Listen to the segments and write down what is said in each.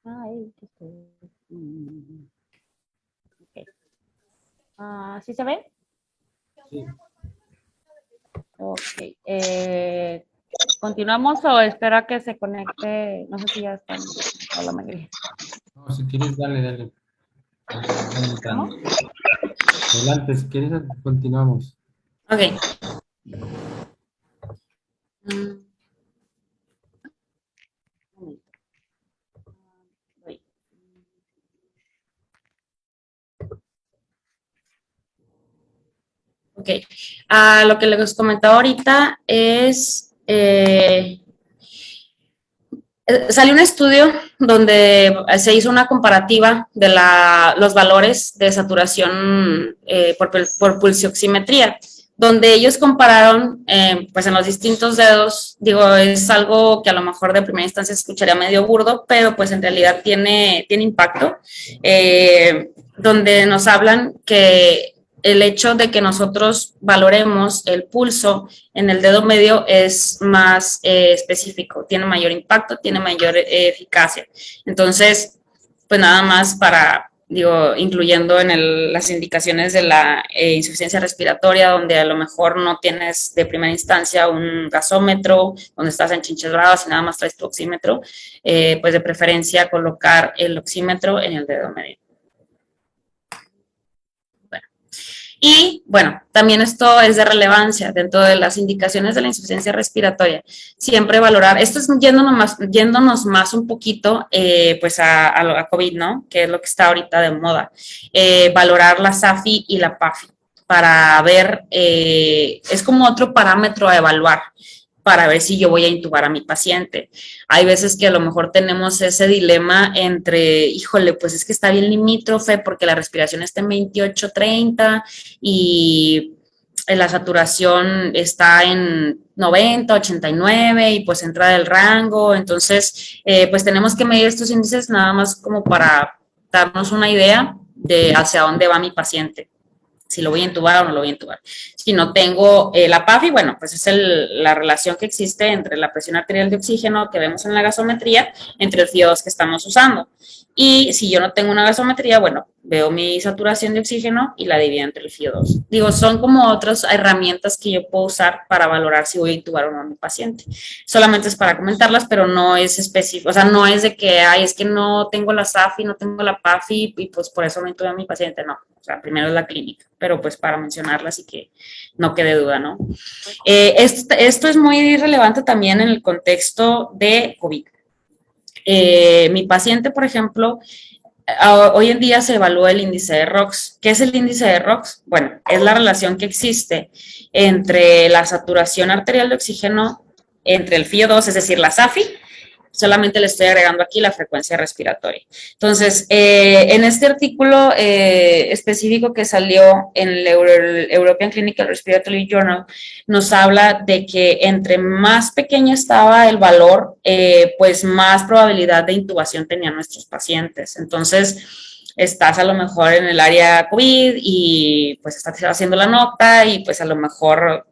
Ay, okay. ¿Sí se ve? Sí. Ok. ¿Continuamos o espera que se conecte? No sé si ya están o la mayoría. No, si quieres, dale, dale. Van ¿Cómo? entrando. Adelante, si quieres, continuamos. Ok. Mm, Ok. Lo que les comentaba ahorita es, salió un estudio donde se hizo una comparativa de los valores de saturación por pulsioximetría, donde ellos compararon, pues en los distintos dedos, digo, es algo que a lo mejor de primera instancia se escucharía medio burdo, pero pues en realidad tiene impacto, donde nos hablan que el hecho de que nosotros valoremos el pulso en el dedo medio es más específico, tiene mayor impacto, tiene mayor eficacia. Entonces, pues nada más para, digo, incluyendo en las indicaciones de la insuficiencia respiratoria, donde a lo mejor no tienes de primera instancia un gasómetro, donde estás en chinches bravas y nada más traes tu oxímetro, pues de preferencia colocar el oxímetro en el dedo medio. Y bueno, también esto es de relevancia dentro de las indicaciones de la insuficiencia respiratoria. Siempre valorar, esto es yéndonos más un poquito pues a COVID, ¿no? Que es lo que está ahorita de moda. Valorar la SAFI y la PAFI para ver, es como otro parámetro a evaluar para ver si yo voy a intubar a mi paciente. Hay veces que a lo mejor tenemos ese dilema entre, híjole, pues es que está bien limítrofe porque la respiración está en 28, 30 y la saturación está en 90, 89 y pues entra del rango. Entonces, pues tenemos que medir estos índices nada más como para darnos una idea de hacia dónde va mi paciente, si lo voy a intubar o no lo voy a intubar. Si no tengo la PAFI, bueno, pues es la relación que existe entre la presión arterial de oxígeno que vemos en la gasometría entre el FIO2 que estamos usando. Y si yo no tengo una gasometría, bueno, veo mi saturación de oxígeno y la divido entre el FIO2. Digo, son como otras herramientas que yo puedo usar para valorar si voy a intubar o no a mi paciente. Solamente es para comentarlas, pero no es específico, o sea, no es de que, ay, es que no tengo la SAFI, no tengo la PAFI y pues por eso no intubo a mi paciente, no. O sea, primero es la clínica, pero pues para mencionarlas y que no quede duda, ¿no? Esto es muy relevante también en el contexto de COVID. Mi paciente, por ejemplo, hoy en día se evalúa el índice de ROX. ¿Qué es el índice de ROX? Bueno, es la relación que existe entre la saturación arterial de oxígeno, entre el FIO2, es decir, la SAFI, solamente le estoy agregando aquí la frecuencia respiratoria. Entonces, en este artículo específico que salió en el European Clinical Respiratory Journal, nos habla de que entre más pequeño estaba el valor, pues más probabilidad de intubación tenían nuestros pacientes. Entonces, estás a lo mejor en el área COVID y pues estás haciendo la nota y pues a lo mejor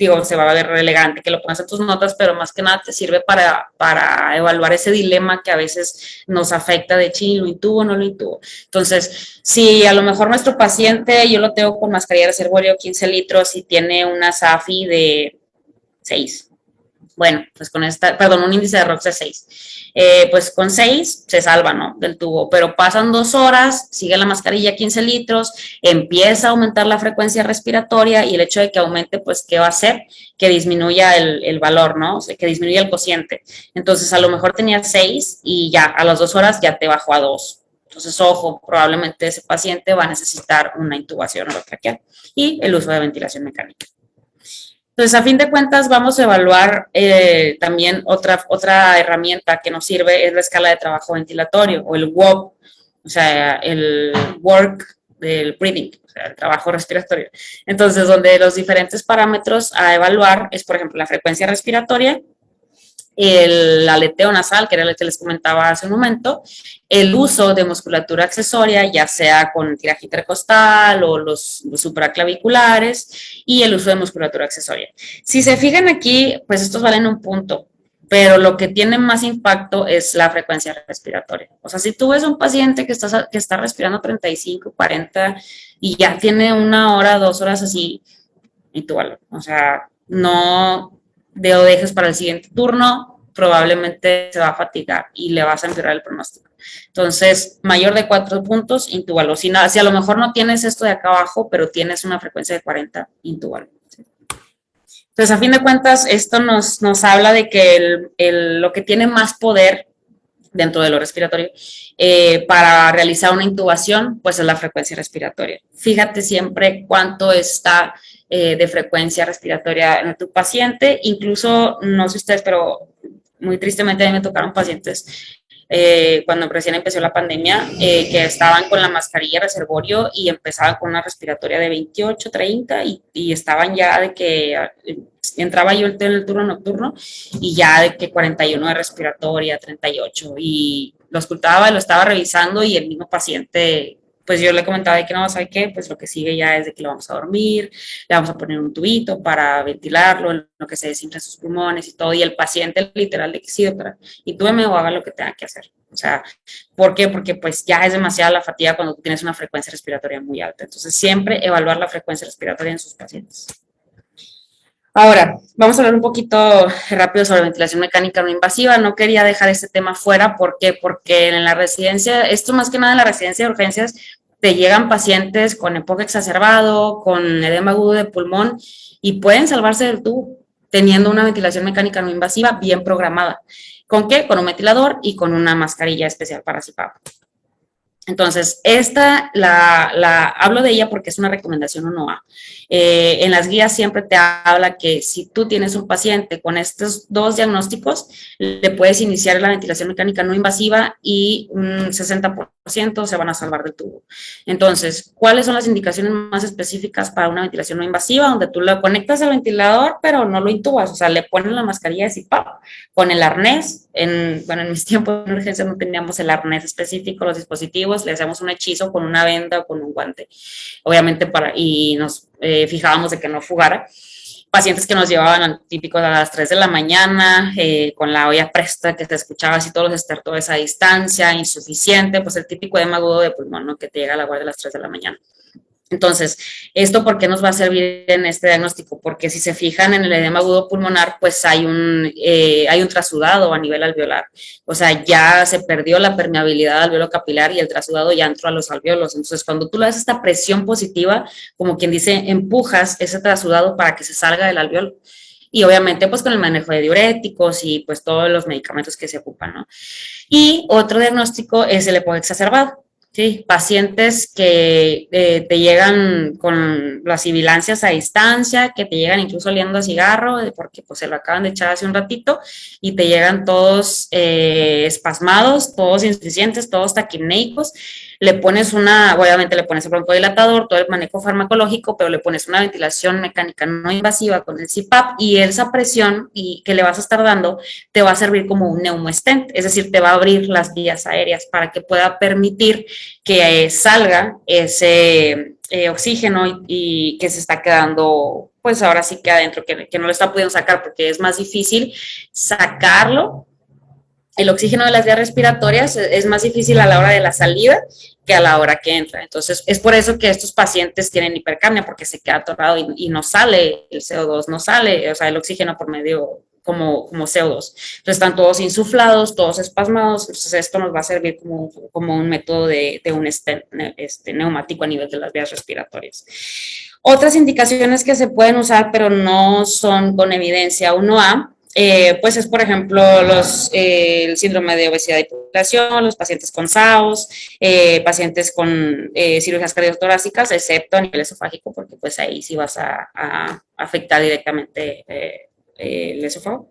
digo, se va a ver elegante que lo pongas en tus notas, pero más que nada te sirve para evaluar ese dilema que a veces nos afecta de, sí, lo intubo o no lo intubo. Entonces, si a lo mejor nuestro paciente, yo lo tengo con mascarilla de reservorio 15 litros y tiene una SAFI de 6, bueno, pues con esta, perdón, un índice de ROX de 6. Pues con 6 se salva, ¿no? Del tubo, pero pasan 2 horas, sigue la mascarilla 15 litros, empieza a aumentar la frecuencia respiratoria y el hecho de que aumente, pues, ¿qué va a hacer? Que disminuya el valor, ¿no? O sea, que disminuya el cociente. Entonces, a lo mejor tenía 6 y ya a las 2 horas ya te bajó a 2. Entonces, ojo, probablemente ese paciente va a necesitar una intubación orotraqueal y el uso de ventilación mecánica. Entonces, a fin de cuentas, vamos a evaluar también otra herramienta que nos sirve, es la escala de trabajo ventilatorio o el WOB, o sea, el work del breathing, o sea, el trabajo respiratorio. Entonces, donde los diferentes parámetros a evaluar es, por ejemplo, la frecuencia respiratoria, el aleteo nasal, que era el que les comentaba hace un momento, el uso de musculatura accesoria, ya sea con tiraje intercostal o los supraclaviculares, y el uso de musculatura accesoria. Si se fijan aquí, pues estos valen un punto. pero lo que tiene más impacto es la frecuencia respiratoria. O sea, si tú ves un paciente que está respirando 35, 40 y ya tiene 1 hora, 2 horas así, intúbalo. O sea, no lo dejes para el siguiente turno, probablemente se va a fatigar y le vas a empeorar el pronóstico. Entonces, mayor de 4 puntos, intúbalo. Si a lo mejor no tienes esto de acá abajo, pero tienes una frecuencia de 40, intúbalo. Entonces, a fin de cuentas, esto nos habla de que lo que tiene más poder dentro de lo respiratorio para realizar una intubación, pues es la frecuencia respiratoria. Fíjate siempre cuánto está de frecuencia respiratoria en tu paciente. Incluso, no sé ustedes, pero muy tristemente a mí me tocaron pacientes cuando recién empezó la pandemia, que estaban con la mascarilla reservorio y empezaban con una respiratoria de 28, 30 y estaban ya de que entraba yo en el turno nocturno y ya de que 41 de respiratoria, 38 y lo escuchaba, lo estaba revisando y el mismo paciente, pues yo le comentaba de que no, ¿sabe qué? Pues lo que sigue ya es de que lo vamos a dormir, le vamos a poner un tubito para ventilarlo, en lo que se desinfla sus pulmones y todo, y el paciente literal de que sí, doctora, intúbeme o haga lo que tenga que hacer. O sea, ¿por qué? Porque pues ya es demasiada la fatiga cuando tú tienes una frecuencia respiratoria muy alta. Entonces, siempre evaluar la frecuencia respiratoria en sus pacientes. Ahora, vamos a hablar un poquito rápido sobre ventilación mecánica no invasiva. No quería dejar este tema fuera. ¿Por qué? Porque en la residencia, esto más que nada en la residencia de urgencias, te llegan pacientes con EPOC exacerbado, con edema agudo de pulmón y pueden salvarse del tubo teniendo una ventilación mecánica no invasiva bien programada. ¿Con qué? Con un ventilador y con una mascarilla especial para CPAP. Entonces, esta hablo de ella porque es una recomendación 1A. En las guías siempre te habla que si tú tienes un paciente con estos 2 diagnósticos, le puedes iniciar la ventilación mecánica no invasiva y un 60% se van a salvar del tubo. Entonces, ¿cuáles son las indicaciones más específicas para una ventilación no invasiva? Donde tú lo conectas al ventilador, pero no lo intubas, o sea, le pones la mascarilla de CPAP con el arnés. En mis tiempos de urgencia no teníamos el arnés específico, los dispositivos, le hacíamos un hechizo con una venda o con un guante, obviamente y nos fijábamos de que no fugara. Pacientes que nos llevaban típicos a las 3 de la mañana, con la olla presta, que te escuchaba así todos los estertores a distancia, insuficiente, pues el típico edema agudo de pulmón, ¿no? Que te llega a la guardia a las 3 de la mañana. Entonces, ¿esto por qué nos va a servir en este diagnóstico? Porque si se fijan en el edema agudo pulmonar, pues hay un trasudado a nivel alveolar. O sea, ya se perdió la permeabilidad alveolo capilar y el trasudado ya entró a los alveolos. Entonces, cuando tú le das esta presión positiva, como quien dice, empujas ese trasudado para que se salga del alveolo. Y obviamente, pues con el manejo de diuréticos y pues todos los medicamentos que se ocupan, ¿no? Y otro diagnóstico es el EPOC exacerbado. Sí, pacientes que te llegan con las sibilancias a distancia, que te llegan incluso oliendo a cigarro, porque pues se lo acaban de echar hace un ratito, y te llegan todos espasmados, todos insuficientes, todos taquipneicos. Le pones obviamente le pones el broncodilatador, todo el manejo farmacológico, pero le pones una ventilación mecánica no invasiva con el CPAP y esa presión que le vas a estar dando te va a servir como un neumostent, es decir, te va a abrir las vías aéreas para que pueda permitir que salga ese oxígeno y que se está quedando, pues ahora sí que adentro, que no lo está pudiendo sacar porque es más difícil sacarlo. El oxígeno de las vías respiratorias es más difícil a la hora de la salida que a la hora que entra. Entonces, es por eso que estos pacientes tienen hipercapnia, porque se queda atorado y no sale el CO2, no sale, o sea, el oxígeno por medio como CO2. Entonces, están todos insuflados, todos espasmados. Entonces, esto nos va a servir como un método de un stent neumático a nivel de las vías respiratorias. Otras indicaciones que se pueden usar, pero no son con evidencia 1A, pues es, por ejemplo, el síndrome de obesidad y hipertensión, los pacientes con SAOS, pacientes con cirugías cardiotorácicas, excepto a nivel esofágico, porque pues ahí sí vas a afectar directamente el esófago.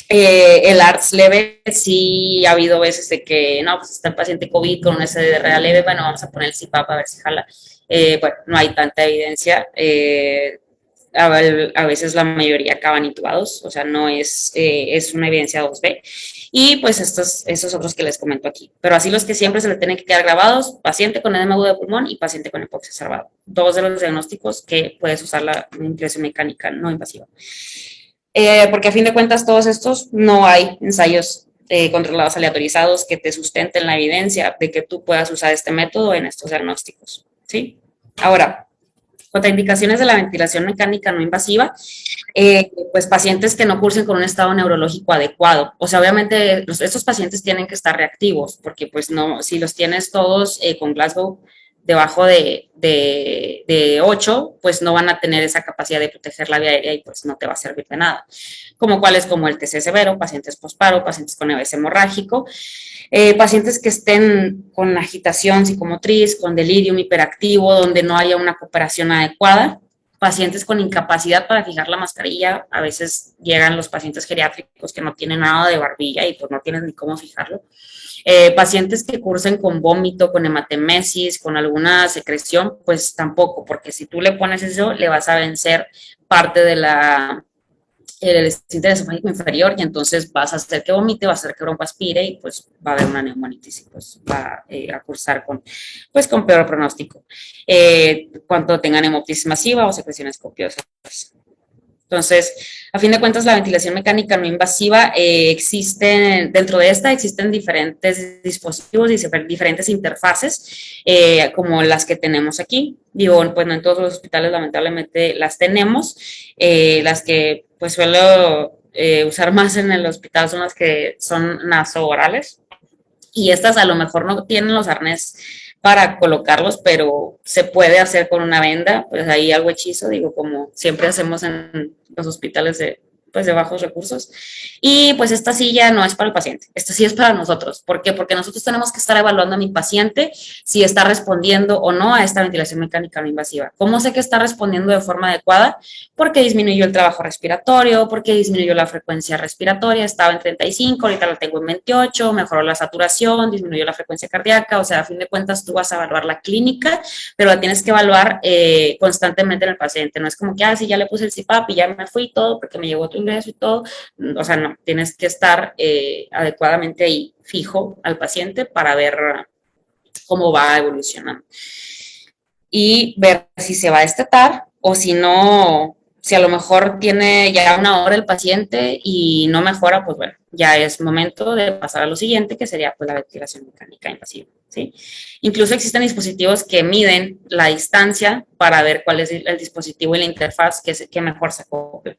El ARTS leve, sí ha habido veces de que, no, pues está el paciente COVID con un SDRA leve, bueno, vamos a poner el CPAP a ver si jala. Bueno, no hay tanta evidencia. A veces la mayoría acaban intubados, o sea, no es una evidencia 2B. Y pues estos otros que les comento aquí. Pero así los que siempre se le tienen que quedar grabados, paciente con edema agudo de pulmón y paciente con EPOC exacerbado. Dos de los diagnósticos que puedes usar la ventilación mecánica no invasiva. porque a fin de cuentas todos estos no hay ensayos controlados aleatorizados que te sustenten la evidencia de que tú puedas usar este método en estos diagnósticos, ¿sí? Ahora, contraindicaciones de la ventilación mecánica no invasiva, pues pacientes que no cursen con un estado neurológico adecuado. O sea, obviamente estos pacientes tienen que estar reactivos, porque pues no, si los tienes todos con Glasgow debajo de 8, pues no van a tener esa capacidad de proteger la vía aérea y pues no te va a servir de nada. Como cuáles, como el TC severo, pacientes posparo, pacientes con EBS hemorrágico, pacientes que estén con agitación psicomotriz, con delirium hiperactivo, donde no haya una cooperación adecuada, pacientes con incapacidad para fijar la mascarilla, a veces llegan los pacientes geriátricos que no tienen nada de barbilla y pues no tienen ni cómo fijarlo, pacientes que cursen con vómito, con hematemesis, con alguna secreción, pues tampoco, porque si tú le pones eso, le vas a vencer parte de el esfínter esofágico inferior y entonces vas a hacer que vomite, va a hacer que broncoaspire y pues va a haber una neumonitis y pues va a cursar con peor pronóstico. Cuando tengan hemoptisis masiva o secreciones copiosas. Entonces, a fin de cuentas, la ventilación mecánica no invasiva dentro de esta existen diferentes dispositivos y diferentes interfaces, como las que tenemos aquí. Digo, pues no en todos los hospitales lamentablemente las tenemos. Las que pues suelo usar más en el hospital son las que son nasoorales. Y estas a lo mejor no tienen los arnés para colocarlos, pero se puede hacer con una venda, pues ahí algo hechizo, digo, como siempre hacemos en los hospitales de bajos recursos. Y pues esta silla no es para el paciente, esta sí es para nosotros. ¿Por qué? Porque nosotros tenemos que estar evaluando a mi paciente si está respondiendo o no a esta ventilación mecánica no invasiva. ¿Cómo sé que está respondiendo de forma adecuada? Porque disminuyó el trabajo respiratorio, porque disminuyó la frecuencia respiratoria, estaba en 35, ahorita la tengo en 28, mejoró la saturación, disminuyó la frecuencia cardíaca, o sea, a fin de cuentas tú vas a evaluar la clínica, pero la tienes que evaluar constantemente en el paciente. No es como que, sí, ya le puse el CPAP y ya me fui todo porque me llegó otro ingreso y todo. O sea, no, tienes que estar adecuadamente ahí fijo al paciente para ver cómo va evolucionando. Y ver si se va a destetar o si no, si a lo mejor tiene ya una hora el paciente y no mejora, pues bueno, ya es momento de pasar a lo siguiente, que sería pues la ventilación mecánica invasiva, ¿sí? Incluso existen dispositivos que miden la distancia para ver cuál es el dispositivo y la interfaz que mejor se acopla.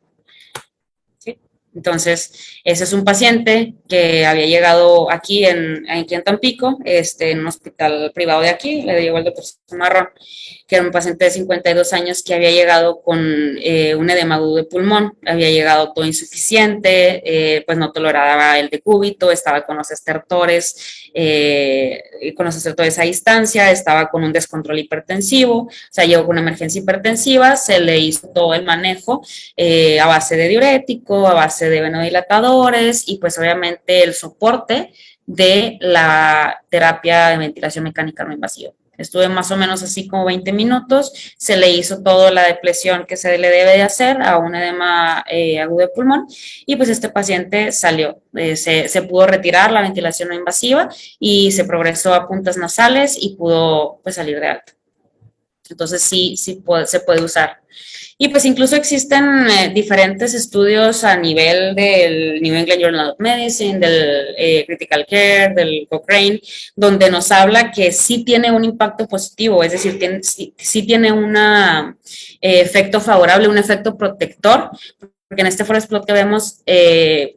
Entonces, ese es un paciente que había llegado aquí en Tampico, en un hospital privado de aquí, le llegó el doctor Marrón, que era un paciente de 52 años que había llegado con un edema agudo de pulmón, había llegado todo insuficiente, pues no toleraba el decúbito, estaba con los estertores a distancia, estaba con un descontrol hipertensivo, o sea, llegó con una emergencia hipertensiva, se le hizo todo el manejo a base de diurético, a base de venodilatadores y pues obviamente el soporte de la terapia de ventilación mecánica no invasiva. Estuve más o menos así como 20 minutos, se le hizo toda la depresión que se le debe de hacer a un edema agudo de pulmón y pues este paciente salió, se pudo retirar la ventilación no invasiva y se progresó a puntas nasales y pudo pues salir de alta. Entonces sí se puede usar. Y pues incluso existen diferentes estudios a nivel del New England Journal of Medicine, del Critical Care, del Cochrane, donde nos habla que sí tiene un impacto positivo, es decir, sí tiene un efecto favorable, un efecto protector, porque en este forest plot que vemos,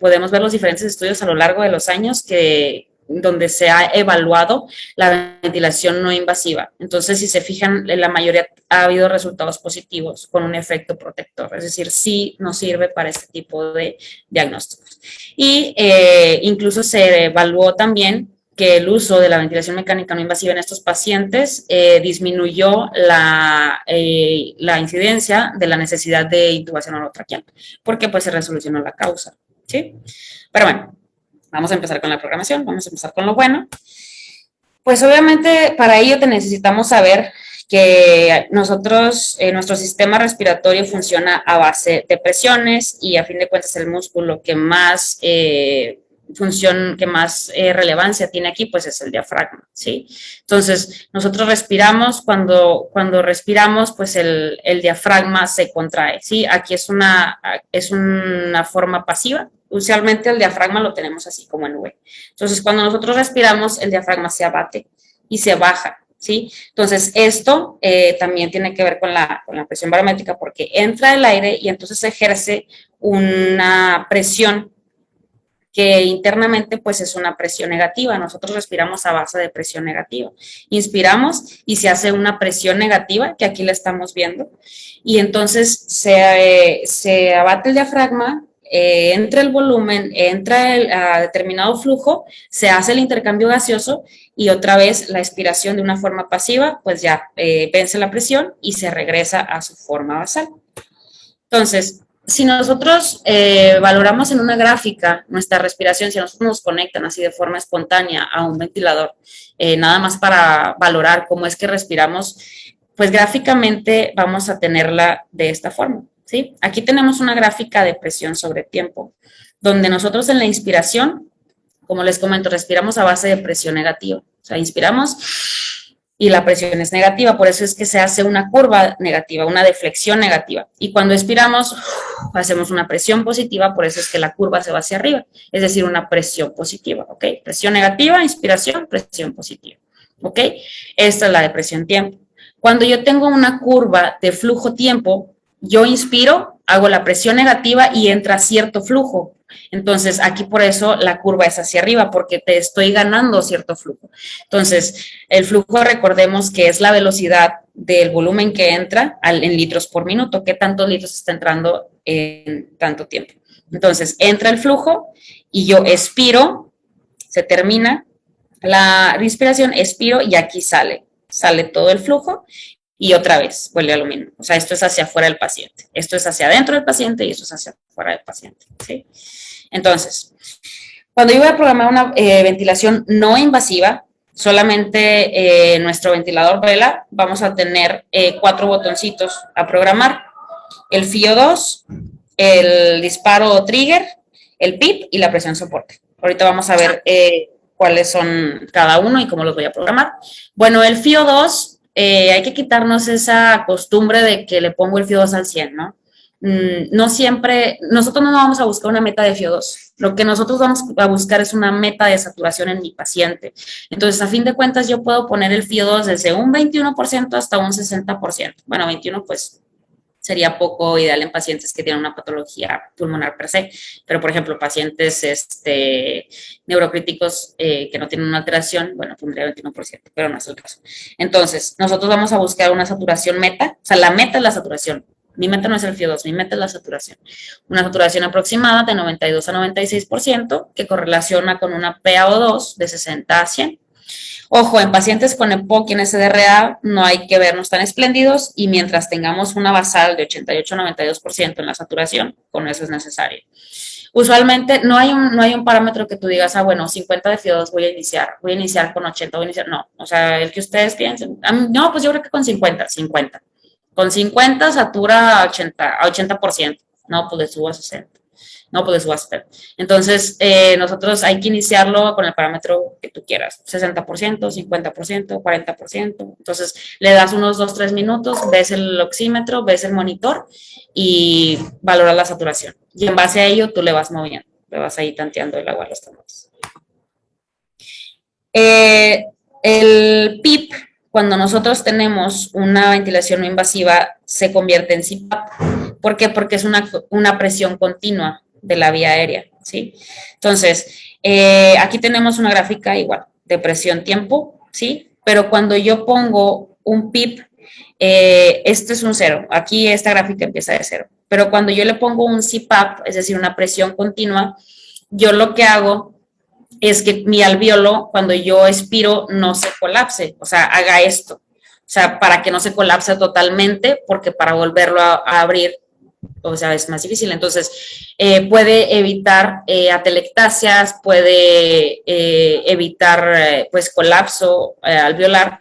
podemos ver los diferentes estudios a lo largo de los años donde se ha evaluado la ventilación no invasiva. Entonces, si se fijan, en la mayoría ha habido resultados positivos con un efecto protector, es decir, sí nos sirve para este tipo de diagnósticos. Y incluso se evaluó también que el uso de la ventilación mecánica no invasiva en estos pacientes disminuyó la incidencia de la necesidad de intubación orotraqueal, porque pues se resolucionó la causa, ¿sí? Pero bueno, vamos a empezar con la programación, vamos a empezar con lo bueno. Pues obviamente para ello necesitamos saber que nuestro sistema respiratorio funciona a base de presiones y a fin de cuentas el músculo que más función que más relevancia tiene aquí, pues es el diafragma, ¿sí? Entonces, nosotros respiramos, cuando respiramos, pues el diafragma se contrae, ¿sí? Aquí es una forma pasiva. Usualmente el diafragma lo tenemos así como en V. Entonces, cuando nosotros respiramos, el diafragma se abate y se baja, ¿sí? Entonces, esto también tiene que ver con la presión barométrica porque entra el aire y entonces ejerce una presión que internamente pues es una presión negativa. Nosotros respiramos a base de presión negativa. Inspiramos y se hace una presión negativa, que aquí la estamos viendo, y entonces se abate el diafragma, entra el volumen, entra a determinado flujo, se hace el intercambio gaseoso y otra vez la expiración de una forma pasiva, pues ya vence la presión y se regresa a su forma basal. Entonces, si nosotros valoramos en una gráfica nuestra respiración, si a nosotros nos conectan así de forma espontánea a un ventilador, nada más para valorar cómo es que respiramos, pues gráficamente vamos a tenerla de esta forma, ¿sí? Aquí tenemos una gráfica de presión sobre tiempo, donde nosotros en la inspiración, como les comento, respiramos a base de presión negativa. O sea, inspiramos y la presión es negativa, por eso es que se hace una curva negativa, una deflexión negativa. Y cuando expiramos, hacemos una presión positiva, por eso es que la curva se va hacia arriba, es decir, una presión positiva, ¿ok? Presión negativa, inspiración, presión positiva, ¿ok? Esta es la de presión tiempo. Cuando yo tengo una curva de flujo tiempo, yo inspiro, hago la presión negativa y entra cierto flujo. Entonces, aquí por eso la curva es hacia arriba, porque te estoy ganando cierto flujo. Entonces, el flujo, recordemos que es la velocidad del volumen que entra en litros por minuto. ¿Qué tantos litros está entrando en tanto tiempo? Entonces, entra el flujo y yo expiro, se termina la respiración, expiro y aquí sale todo el flujo. Y otra vez, vuelve a lo mismo. O sea, esto es hacia afuera del paciente. Esto es hacia adentro del paciente y esto es hacia afuera del paciente, ¿sí? Entonces, cuando yo voy a programar una ventilación no invasiva, solamente nuestro ventilador vela, vamos a tener 4 botoncitos a programar. El FIO 2, el disparo trigger, el PIP y la presión soporte. Ahorita vamos a ver cuáles son cada uno y cómo los voy a programar. Bueno, el FIO 2... hay que quitarnos esa costumbre de que le pongo el FIO 2 al 100, ¿no? No siempre, nosotros no vamos a buscar una meta de FIO 2, lo que nosotros vamos a buscar es una meta de saturación en mi paciente. Entonces, a fin de cuentas, yo puedo poner el FIO 2 desde un 21% hasta un 60%. Bueno, 21 pues sería poco ideal en pacientes que tienen una patología pulmonar per se, pero por ejemplo, pacientes neurocríticos que no tienen una alteración, bueno, pondría 21%, pero no es el caso. Entonces, nosotros vamos a buscar una saturación meta, o sea, la meta es la saturación. Mi meta no es el FIO 2, mi meta es la saturación. Una saturación aproximada de 92 a 96% que correlaciona con una PaO2 de 60 a 100. Ojo, en pacientes con EPOC y en SDRA no hay que vernos tan espléndidos y mientras tengamos una basal de 88 a 92% en la saturación, con eso es necesario. Usualmente no hay un parámetro que tú digas, bueno, 50 de FIO2 voy a iniciar con 80, no, o sea, el que ustedes piensen. No, pues yo creo que con 50. Con 50 satura a 80%, no, pues le subo a 60. No, pues subo a 70. Entonces, nosotros hay que iniciarlo con el parámetro que tú quieras, 60%, 50%, 40%. Entonces, le das unos 2-3 minutos, ves el oxímetro, ves el monitor y valoras la saturación. Y en base a ello, tú le vas moviendo, le vas ahí tanteando el agua a los tambores. El PIP, cuando nosotros tenemos una ventilación no invasiva, se convierte en CPAP. ¿Por qué? Porque es una presión continua de la vía aérea, ¿sí? Entonces, aquí tenemos una gráfica igual, de presión-tiempo, ¿sí? Pero cuando yo pongo un PIP, este es un 0, aquí esta gráfica empieza de 0, pero cuando yo le pongo un CPAP, es decir, una presión continua, yo lo que hago es que mi alvéolo, cuando yo expiro, no se colapse, o sea, haga esto, o sea, para que no se colapse totalmente, porque para volverlo a abrir, o sea, es más difícil. Entonces, puede evitar atelectasias, puede evitar, pues, colapso alveolar.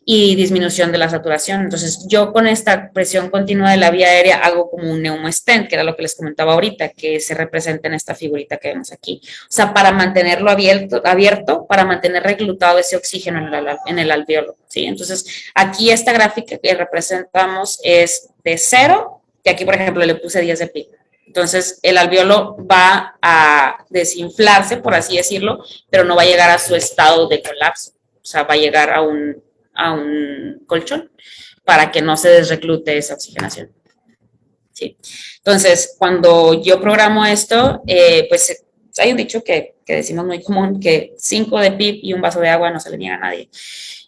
y disminución de la saturación. Entonces, yo con esta presión continua de la vía aérea hago como un neumostent, que era lo que les comentaba ahorita, que se representa en esta figurita que vemos aquí. O sea, para mantenerlo abierto, para mantener reclutado ese oxígeno en el alveolo, ¿sí? Entonces, aquí esta gráfica que representamos es de 0, y aquí, por ejemplo, le puse 10 de PIB. Entonces, el alveolo va a desinflarse, por así decirlo, pero no va a llegar a su estado de colapso. O sea, va a llegar a un colchón para que no se desreclute esa oxigenación. ¿Sí? Entonces, cuando yo programo esto, pues hay un dicho que decimos muy común, que 5 de PIB y un vaso de agua no se le niega a nadie.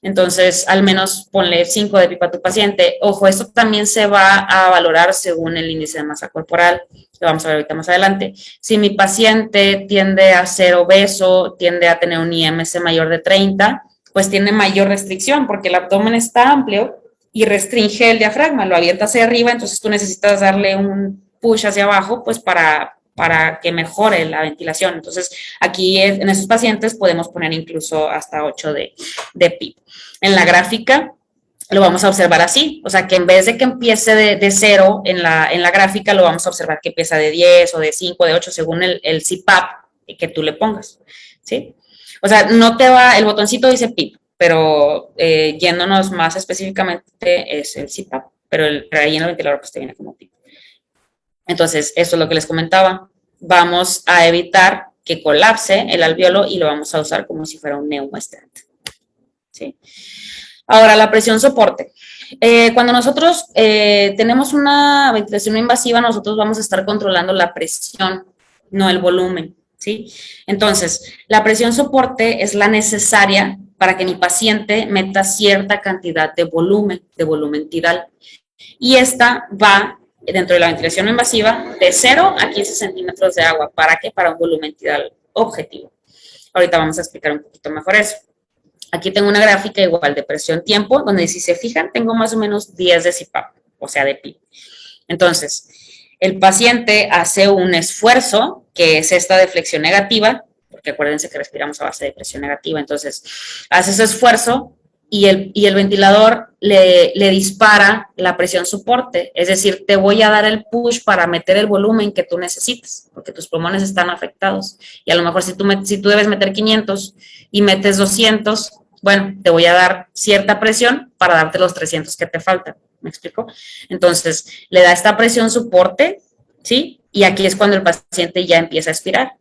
Entonces, al menos ponle 5 de PIB a tu paciente. Ojo, esto también se va a valorar según el índice de masa corporal, lo vamos a ver ahorita más adelante. Si mi paciente tiende a ser obeso, tiende a tener un IMC mayor de 30, pues tiene mayor restricción porque el abdomen está amplio y restringe el diafragma, lo avienta hacia arriba, entonces tú necesitas darle un push hacia abajo, pues para que mejore la ventilación. Entonces, aquí en esos pacientes podemos poner incluso hasta 8 de PIB. En la gráfica lo vamos a observar así, o sea, que en vez de que empiece de 0 en la gráfica, lo vamos a observar que empieza de 10 o de 5, de 8, según el CPAP que tú le pongas, ¿sí? O sea, no te va, el botoncito dice PIB, pero yéndonos más específicamente es el CPAP, pero ahí en el ventilador pues te viene como PIB. Entonces, eso es lo que les comentaba. Vamos a evitar que colapse el alveolo y lo vamos a usar como si fuera un neumostent. ¿Sí? Ahora, la presión soporte. Cuando nosotros tenemos una ventilación invasiva, nosotros vamos a estar controlando la presión, no el volumen. ¿Sí? Entonces, la presión soporte es la necesaria para que mi paciente meta cierta cantidad de volumen tidal. Y esta va dentro de la ventilación invasiva de 0 a 15 centímetros de agua. ¿Para qué? Para un volumen tidal objetivo. Ahorita vamos a explicar un poquito mejor eso. Aquí tengo una gráfica igual de presión-tiempo, donde si se fijan, tengo más o menos 10 de CPAP, o sea, de PIB. Entonces, el paciente hace un esfuerzo, que es esta deflexión negativa, porque acuérdense que respiramos a base de presión negativa, entonces, hace ese esfuerzo y el ventilador le dispara la presión soporte, es decir, te voy a dar el push para meter el volumen que tú necesitas, porque tus pulmones están afectados, y a lo mejor si tú debes meter 500 y metes 200, bueno, te voy a dar cierta presión para darte los 300 que te faltan, ¿me explico? Entonces, le da esta presión soporte, ¿sí? Y aquí es cuando el paciente ya empieza a expirar.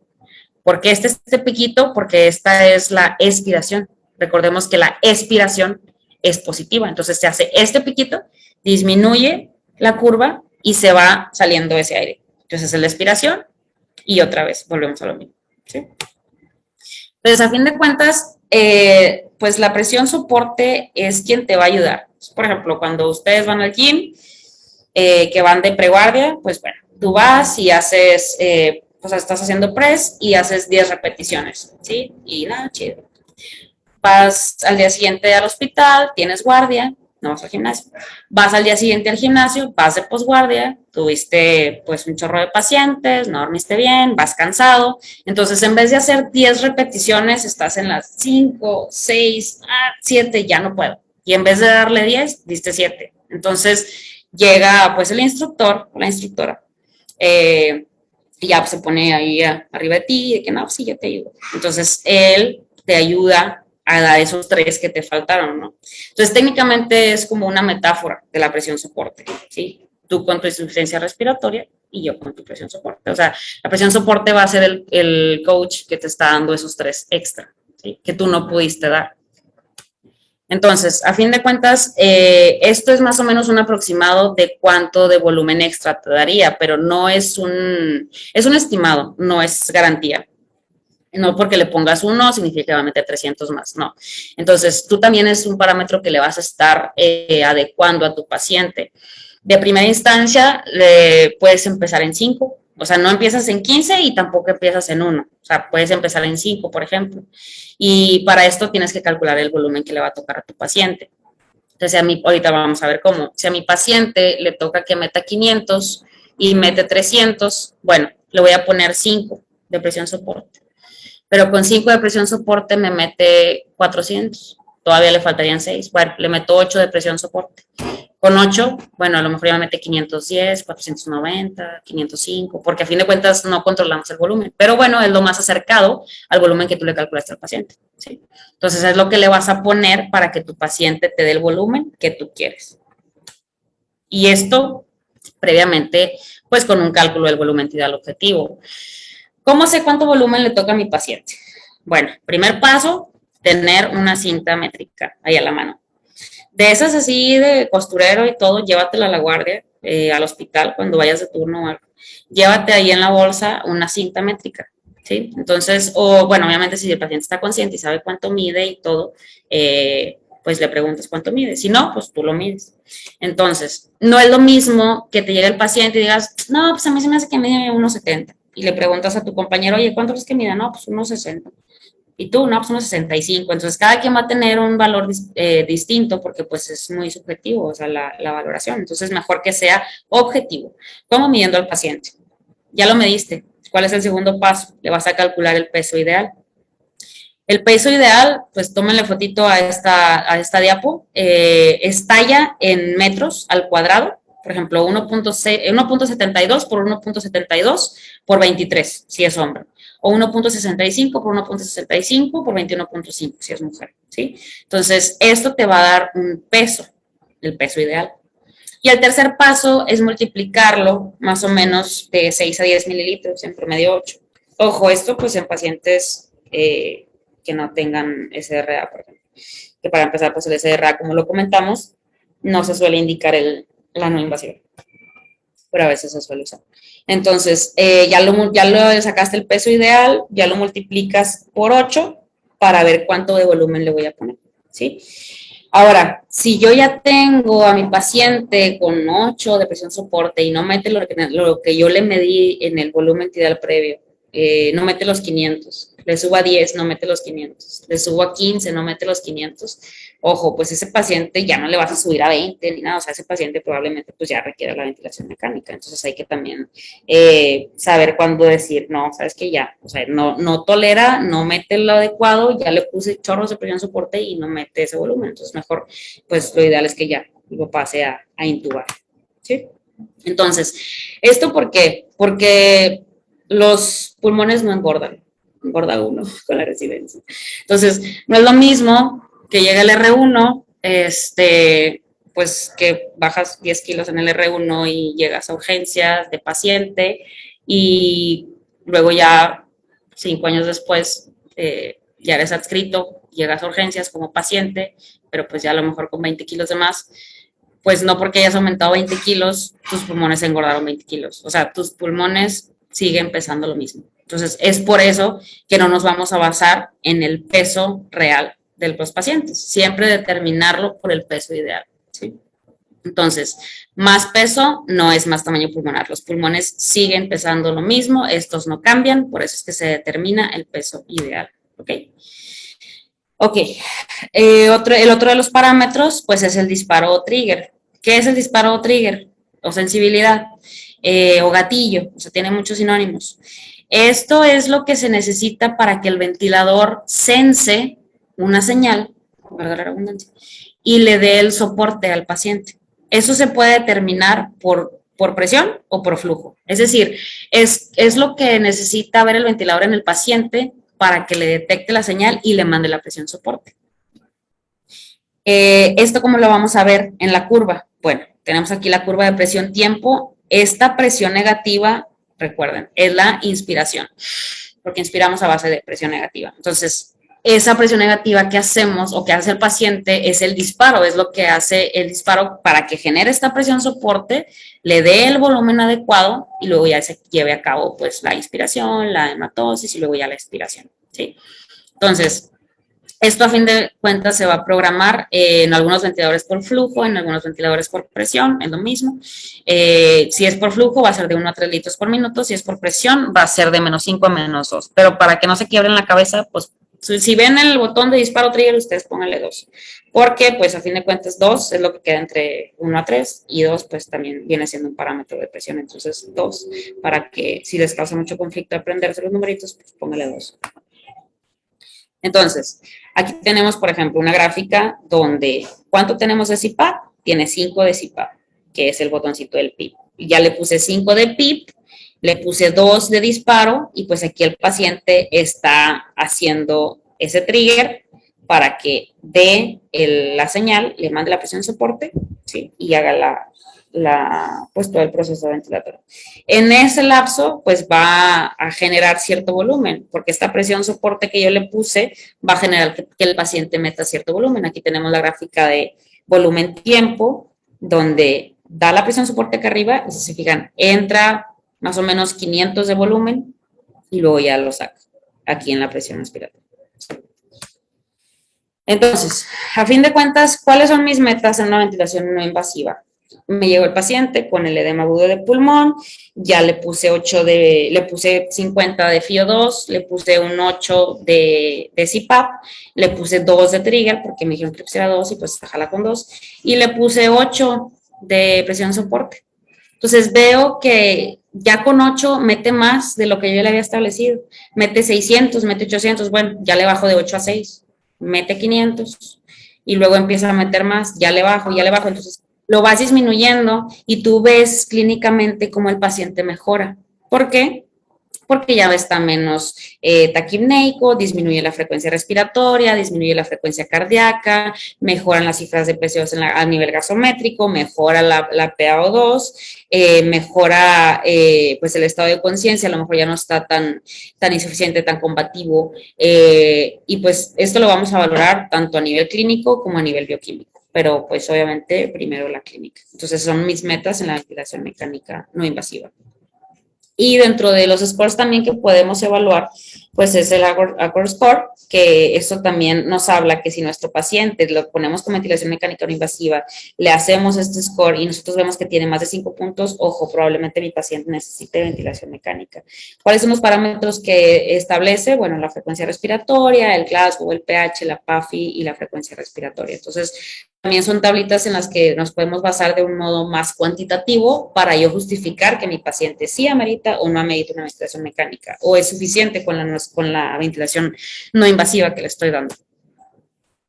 ¿Por qué este piquito? Porque esta es la expiración. Recordemos que la expiración es positiva, entonces se hace este piquito, disminuye la curva y se va saliendo ese aire. Entonces es la expiración y otra vez volvemos a lo mismo, ¿sí? Entonces, a fin de cuentas, pues la presión soporte es quien te va a ayudar. Por ejemplo, cuando ustedes van al gym, que van de preguardia, pues bueno, tú vas y haces, pues estás haciendo press y haces 10 repeticiones, ¿sí? Y nada, chido. Vas al día siguiente al hospital, tienes guardia, no vas al gimnasio. Vas al día siguiente al gimnasio, vas de posguardia, tuviste pues un chorro de pacientes, no dormiste bien, vas cansado. Entonces, en vez de hacer 10 repeticiones, estás en las 5, 6, 7, ya no puedo. Y en vez de darle 10, diste 7. Entonces, llega pues el instructor o la instructora y ya pues, se pone ahí arriba de ti, de que no, sí, yo te ayudo. Entonces, él te ayuda a dar esos 3 que te faltaron, ¿no? Entonces, técnicamente es como una metáfora de la presión soporte, ¿sí? Tú con tu insuficiencia respiratoria y yo con tu presión soporte. O sea, la presión soporte va a ser el coach que te está dando esos 3 extra, ¿sí? Que tú no pudiste dar. Entonces, a fin de cuentas, esto es más o menos un aproximado de cuánto de volumen extra te daría, pero no es un estimado, no es garantía. No porque le pongas 1 significa que va a meter 300 más, no. Entonces, tú también es un parámetro que le vas a estar adecuando a tu paciente. De primera instancia, puedes empezar en 5, o sea, no empiezas en 15 y tampoco empiezas en 1, o sea, puedes empezar en 5, por ejemplo. Y para esto tienes que calcular el volumen que le va a tocar a tu paciente. Entonces, ahorita vamos a ver cómo. Si a mi paciente le toca que meta 500 y mete 300, bueno, le voy a poner 5 de presión soporte. Pero con 5 de presión soporte me mete 400. todavía le faltarían 6. Bueno, le meto 8 de presión soporte. Con 8, bueno, a lo mejor ya me mete 510, 490, 505, porque a fin de cuentas no controlamos el volumen. Pero bueno, es lo más acercado al volumen que tú le calculaste al paciente, ¿sí? Entonces es lo que le vas a poner para que tu paciente te dé el volumen que tú quieres. Y esto previamente, pues con un cálculo del volumen tidal objetivo. ¿Cómo sé cuánto volumen le toca a mi paciente? Bueno, primer paso, tener una cinta métrica ahí a la mano. De esas así de costurero y todo, llévatela a la guardia, al hospital, cuando vayas de turno o algo. Llévate ahí en la bolsa una cinta métrica, ¿sí? Entonces, o bueno, obviamente si el paciente está consciente y sabe cuánto mide y todo, pues le preguntas cuánto mide. Si no, pues tú lo mides. Entonces, no es lo mismo que te llegue el paciente y digas, no, pues a mí se me hace que mide 1,70. Y le preguntas a tu compañero, oye, ¿cuánto es que mide? No, pues 1,60. Y tú, no, pues 1,65. Entonces, cada quien va a tener un valor distinto porque pues es muy subjetivo, o sea, la valoración. Entonces, mejor que sea objetivo. ¿Cómo midiendo al paciente? Ya lo mediste. ¿Cuál es el segundo paso? Le vas a calcular el peso ideal. El peso ideal, pues tómenle fotito a esta diapo, estalla en metros al cuadrado, por ejemplo, 1.72 por 1.72 por 23, si es hombre, o 1.65 por 1.65 por 21.5, si es mujer, ¿sí? Entonces, esto te va a dar un peso, el peso ideal. Y el tercer paso es multiplicarlo más o menos de 6 a 10 mililitros, en promedio 8. Ojo, esto pues en pacientes que no tengan SRA, por ejemplo. Que para empezar, pues el SRA, como lo comentamos, no se suele indicar la no invasiva, pero a veces se suele usar. Entonces, ya lo sacaste el peso ideal, ya lo multiplicas por 8 para ver cuánto de volumen le voy a poner, ¿sí? Ahora, si yo ya tengo a mi paciente con 8 de presión soporte y no mete lo que yo le medí en el volumen tidal previo, no mete los 500, le subo a 10, no mete los 500, le subo a 15, no mete los 500, ojo, pues ese paciente ya no le vas a subir a 20 ni nada, o sea, ese paciente probablemente pues ya requiere la ventilación mecánica, entonces hay que también saber cuándo decir, no, sabes que ya, o sea, no tolera, no mete lo adecuado, ya le puse chorros de presión soporte y no mete ese volumen, entonces mejor, pues lo ideal es que ya lo pase a intubar, ¿sí? Entonces, ¿esto por qué? Porque los pulmones no engordan, engorda uno con la residencia. Entonces, no es lo mismo que llegue el R1, pues que bajas 10 kilos en el R1 y llegas a urgencias de paciente y luego ya 5 años después ya eres adscrito, llegas a urgencias como paciente, pero pues ya a lo mejor con 20 kilos de más, pues no porque hayas aumentado 20 kilos, tus pulmones engordaron 20 kilos. O sea, tus pulmones siguen pesando lo mismo. Entonces, es por eso que no nos vamos a basar en el peso real de los pacientes. Siempre determinarlo por el peso ideal, ¿sí? Entonces, más peso no es más tamaño pulmonar. Los pulmones siguen pesando lo mismo, estos no cambian, por eso es que se determina el peso ideal, ¿ok? Ok, el otro de los parámetros, pues es el disparo o trigger. ¿Qué es el disparo o trigger? O sensibilidad, o gatillo, o sea, tiene muchos sinónimos. Esto es lo que se necesita para que el ventilador sense una señal, valga la redundancia, y le dé el soporte al paciente. Eso se puede determinar por presión o por flujo. Es decir, es lo que necesita ver el ventilador en el paciente para que le detecte la señal y le mande la presión soporte. ¿Esto cómo lo vamos a ver en la curva? Bueno, tenemos aquí la curva de presión-tiempo. Esta presión negativa, recuerden, es la inspiración, porque inspiramos a base de presión negativa. Entonces, esa presión negativa que hacemos o que hace el paciente es el disparo, es lo que hace el disparo para que genere esta presión soporte, le dé el volumen adecuado y luego ya se lleve a cabo pues la inspiración, la hematosis y luego ya la expiración, ¿sí? Entonces, esto a fin de cuentas se va a programar en algunos ventiladores por flujo, en algunos ventiladores por presión, es lo mismo. Si es por flujo va a ser de 1 a 3 litros por minuto, si es por presión va a ser de -5 a -2. Pero para que no se quiebren la cabeza, pues si ven el botón de disparo trigger, ustedes pónganle 2. Porque pues a fin de cuentas 2 es lo que queda entre 1 a 3 y 2 pues también viene siendo un parámetro de presión. Entonces 2, para que si les causa mucho conflicto aprenderse los numeritos, pues pónganle 2. Entonces, aquí tenemos, por ejemplo, una gráfica donde, ¿cuánto tenemos de CPAP? Tiene 5 de CPAP, que es el botoncito del PIP. Y ya le puse 5 de PIP, le puse 2 de disparo, y pues aquí el paciente está haciendo ese trigger para que dé la señal, le mande la presión de soporte, ¿sí? Y haga pues todo el proceso ventilatorio. En ese lapso, pues va a generar cierto volumen, porque esta presión soporte que yo le puse va a generar que el paciente meta cierto volumen. Aquí tenemos la gráfica de volumen-tiempo, donde da la presión soporte acá arriba, y si se fijan, entra más o menos 500 de volumen, y luego ya lo saca aquí en la presión expiratoria. Entonces, a fin de cuentas, ¿cuáles son mis metas en una ventilación no invasiva? Me llegó el paciente con el edema agudo de pulmón, ya le puse 50 de FiO2, le puse un 8 de CPAP, le puse 2 de trigger, porque me dijeron que pusiera 2 y pues jala con 2, y le puse 8 de presión soporte. Entonces veo que ya con 8 mete más de lo que yo le había establecido, mete 600, mete 800, bueno, ya le bajo de 8 a 6. Mete 500 y luego empieza a meter más, ya le bajo, entonces lo vas disminuyendo y tú ves clínicamente cómo el paciente mejora. ¿Por qué? Porque ya está menos taquipneico, disminuye la frecuencia respiratoria, disminuye la frecuencia cardíaca, mejoran las cifras de PCOs a nivel gasométrico, mejora la PaO2, mejora pues el estado de conciencia, a lo mejor ya no está tan insuficiente, tan combativo, y pues esto lo vamos a valorar tanto a nivel clínico como a nivel bioquímico, pero pues obviamente primero la clínica. Entonces son mis metas en la ventilación mecánica no invasiva. Y dentro de los scores también que podemos evaluar, pues es el ACORD score, que eso también nos habla que si nuestro paciente lo ponemos con ventilación mecánica no invasiva, le hacemos este score y nosotros vemos que tiene más de 5 puntos, ojo, probablemente mi paciente necesite ventilación mecánica. ¿Cuáles son los parámetros que establece? Bueno, la frecuencia respiratoria, el Glasgow, el pH, la PAFI y la frecuencia respiratoria. Entonces, también son tablitas en las que nos podemos basar de un modo más cuantitativo para yo justificar que mi paciente sí amerita o no amerita una ventilación mecánica, o es suficiente con la ventilación no invasiva que le estoy dando.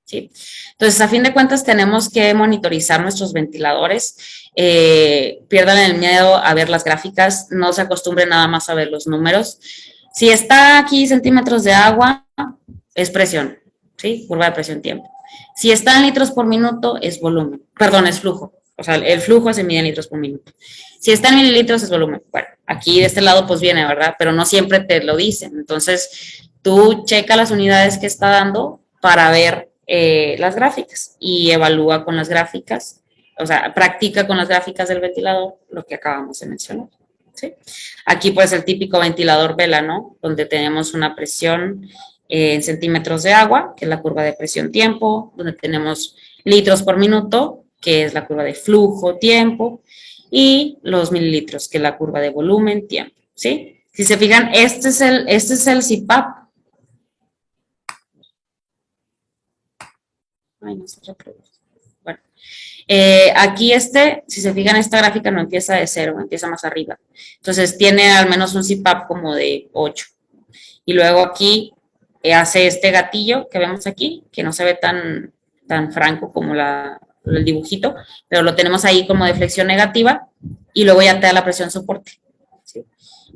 ¿Sí? Entonces, a fin de cuentas, tenemos que monitorizar nuestros ventiladores. Pierdan el miedo a ver las gráficas, no se acostumbren nada más a ver los números. Si está aquí centímetros de agua, es presión, ¿sí? Curva de presión-tiempo. Si está en litros por minuto, es volumen. Perdón, es flujo. O sea, el flujo se mide en litros por minuto. Si está en mililitros, es volumen. Bueno, aquí de este lado pues viene, ¿verdad? Pero no siempre te lo dicen. Entonces, tú checa las unidades que está dando para ver las gráficas y evalúa con las gráficas. O sea, practica con las gráficas del ventilador lo que acabamos de mencionar. ¿Sí? Aquí pues el típico ventilador vela, ¿no? Donde tenemos una presión en centímetros de agua, que es la curva de presión-tiempo, donde tenemos litros por minuto, que es la curva de flujo-tiempo, y los mililitros, que es la curva de volumen-tiempo, ¿sí? Si se fijan, este es el CPAP. Ay, no se reproduce. Bueno, aquí si se fijan, esta gráfica no empieza de 0, empieza más arriba. Entonces, tiene al menos un CPAP como de 8. Y luego aquí hace este gatillo que vemos aquí, que no se ve tan franco como el dibujito, pero lo tenemos ahí como de flexión negativa, y luego ya te da la presión soporte. ¿Sí?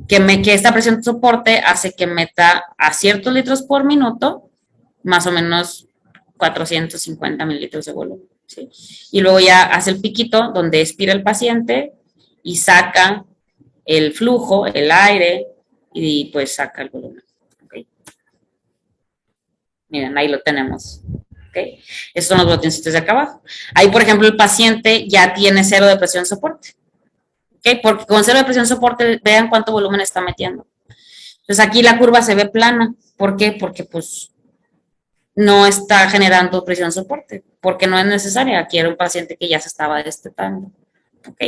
Que esta presión soporte hace que meta a ciertos litros por minuto, más o menos 450 mililitros de volumen. ¿Sí? Y luego ya hace el piquito donde expira el paciente y saca el flujo, el aire, y pues saca el volumen. Miren, ahí lo tenemos. ¿Okay? Estos son los botoncitos de acá abajo. Ahí, por ejemplo, el paciente ya tiene 0 de presión soporte. ¿Okay? Porque con 0 de presión soporte, vean cuánto volumen está metiendo. Entonces, aquí la curva se ve plana. ¿Por qué? Porque, pues, no está generando presión soporte. Porque no es necesaria. Aquí era un paciente que ya se estaba destetando. ¿Ok?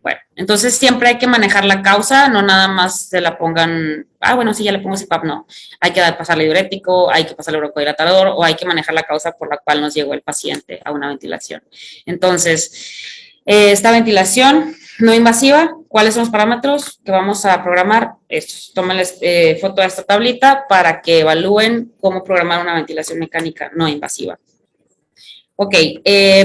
Bueno, entonces siempre hay que manejar la causa, no nada más se la pongan, bueno, sí, ya le pongo CPAP, no. Hay que pasarle diurético, hay que pasarle broncodilatador, o hay que manejar la causa por la cual nos llegó el paciente a una ventilación. Entonces, Esta ventilación no invasiva, ¿cuáles son los parámetros que vamos a programar? Estos. Tómenles foto a esta tablita para que evalúen cómo programar una ventilación mecánica no invasiva. Ok,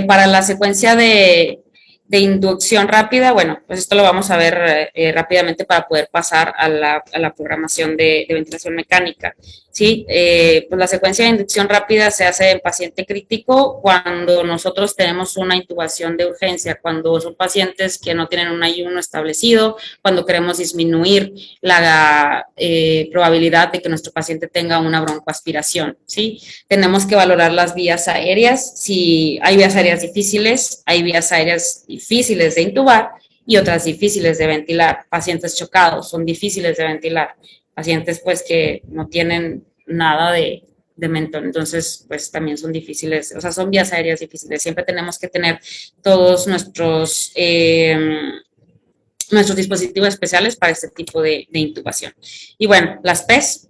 para la secuencia de inducción rápida, bueno, pues esto lo vamos a ver rápidamente para poder pasar a la programación de ventilación mecánica, ¿sí? Pues la secuencia de inducción rápida se hace en paciente crítico cuando nosotros tenemos una intubación de urgencia, cuando son pacientes que no tienen un ayuno establecido, cuando queremos disminuir la probabilidad de que nuestro paciente tenga una broncoaspiración, ¿sí? Tenemos que valorar las vías aéreas, si hay vías aéreas difíciles, hay vías aéreas difíciles de intubar y otras difíciles de ventilar. Pacientes chocados son difíciles de ventilar. Pacientes pues que no tienen nada de mentón, entonces pues también son difíciles, o sea, son vías aéreas difíciles. Siempre tenemos que tener todos nuestros dispositivos especiales para este tipo de intubación. Y bueno, las PES,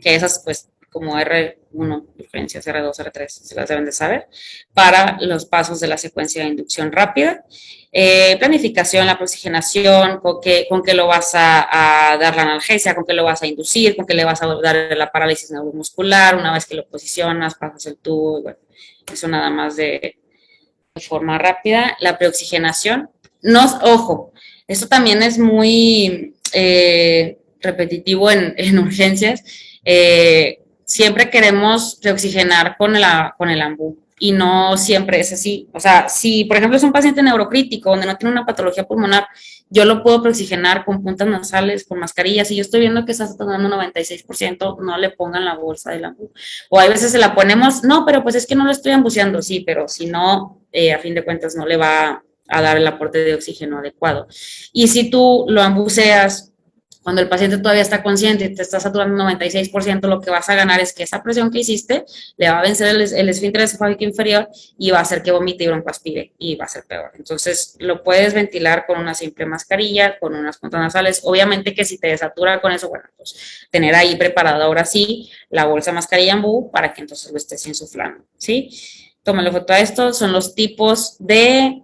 que esas pues como R1, diferencias R2, R3, se las deben de saber, para los pasos de la secuencia de inducción rápida. Planificación, la oxigenación, con qué lo vas a dar la analgesia, con qué lo vas a inducir, con qué le vas a dar la parálisis neuromuscular, una vez que lo posicionas, pasas el tubo, y bueno, eso nada más de forma rápida. La preoxigenación, ojo, esto también es muy repetitivo en urgencias. Siempre queremos reoxigenar con el AMBU y no siempre es así. O sea, si por ejemplo es un paciente neurocrítico donde no tiene una patología pulmonar, yo lo puedo preoxigenar con puntas nasales, con mascarillas. Si yo estoy viendo que está dando 96%, no le pongan la bolsa del AMBU. O hay veces se la ponemos, no, pero pues es que no lo estoy ambuceando, sí, pero si no, a fin de cuentas no le va a dar el aporte de oxígeno adecuado. Y si tú lo ambuceas cuando el paciente todavía está consciente y te está saturando 96%, lo que vas a ganar es que esa presión que hiciste le va a vencer el esfínter esofágico inferior y va a hacer que vomite y broncoaspire y va a ser peor. Entonces, lo puedes ventilar con una simple mascarilla, con unas puntas nasales. Obviamente que si te desatura con eso, bueno, pues tener ahí preparado ahora sí la bolsa mascarilla AMBU para que entonces lo estés insuflando, ¿sí? Tómale foto a esto, son los tipos de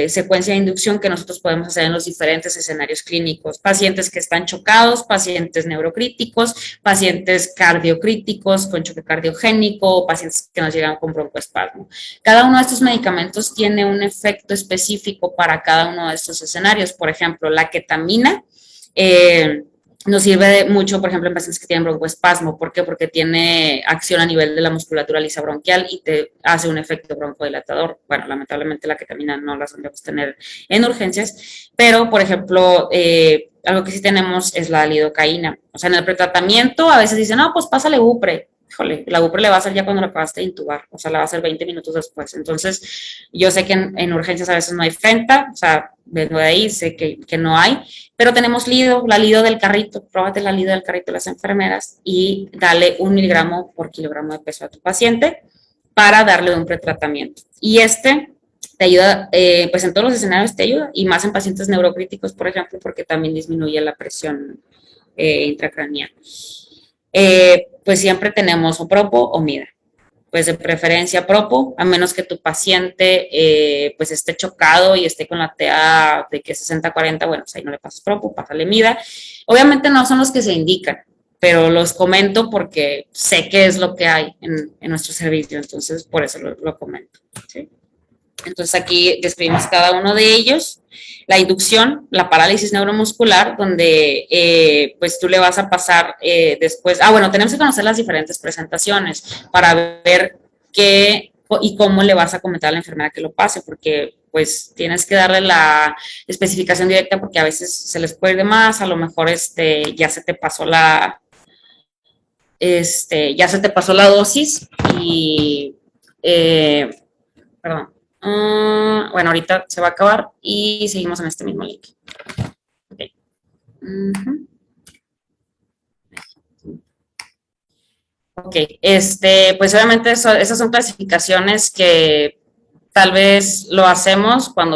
secuencia de inducción que nosotros podemos hacer en los diferentes escenarios clínicos. Pacientes que están chocados, pacientes neurocríticos, pacientes cardiocríticos con choque cardiogénico, pacientes que nos llegan con broncoespasmo. Cada uno de estos medicamentos tiene un efecto específico para cada uno de estos escenarios. Por ejemplo, la ketamina, nos sirve mucho, por ejemplo, en pacientes que tienen broncoespasmo. ¿Por qué? Porque tiene acción a nivel de la musculatura lisa bronquial y te hace un efecto broncodilatador. Bueno, lamentablemente la ketamina no la solemos tener en urgencias, pero, por ejemplo, algo que sí tenemos es la lidocaína. O sea, en el pretratamiento a veces dicen, no, pues pásale Upre. Híjole, la UPRE le va a hacer ya cuando lo acabaste de intubar, o sea, la va a hacer 20 minutos después. Entonces, yo sé que en urgencias a veces no hay Fenta, o sea, vengo de ahí, sé que no hay, pero tenemos Lido, la Lido del carrito, próbate la Lido del carrito de las enfermeras y dale 1 miligramo por kilogramo de peso a tu paciente para darle un pretratamiento. Y te ayuda, pues en todos los escenarios te ayuda, y más en pacientes neurocríticos, por ejemplo, porque también disminuye la presión intracraneal. Pues siempre tenemos o propo o mida. Pues de preferencia propo, a menos que tu paciente pues esté chocado y esté con la TA de que 60-40, bueno, pues ahí no le pasas propo, pásale mida. Obviamente no son los que se indican, pero los comento porque sé que es lo que hay en nuestro servicio, entonces por eso lo comento, ¿sí? Entonces aquí describimos cada uno de ellos. La inducción, la parálisis neuromuscular, donde pues tú le vas a pasar después, bueno, tenemos que conocer las diferentes presentaciones para ver qué y cómo le vas a comentar a la enfermera que lo pase, porque pues tienes que darle la especificación directa porque a veces se les puede ir de más, a lo mejor ya se te pasó dosis y, perdón. Bueno, ahorita se va a acabar y seguimos en este mismo link. Okay. Ok, pues obviamente esas son clasificaciones que tal vez lo hacemos cuando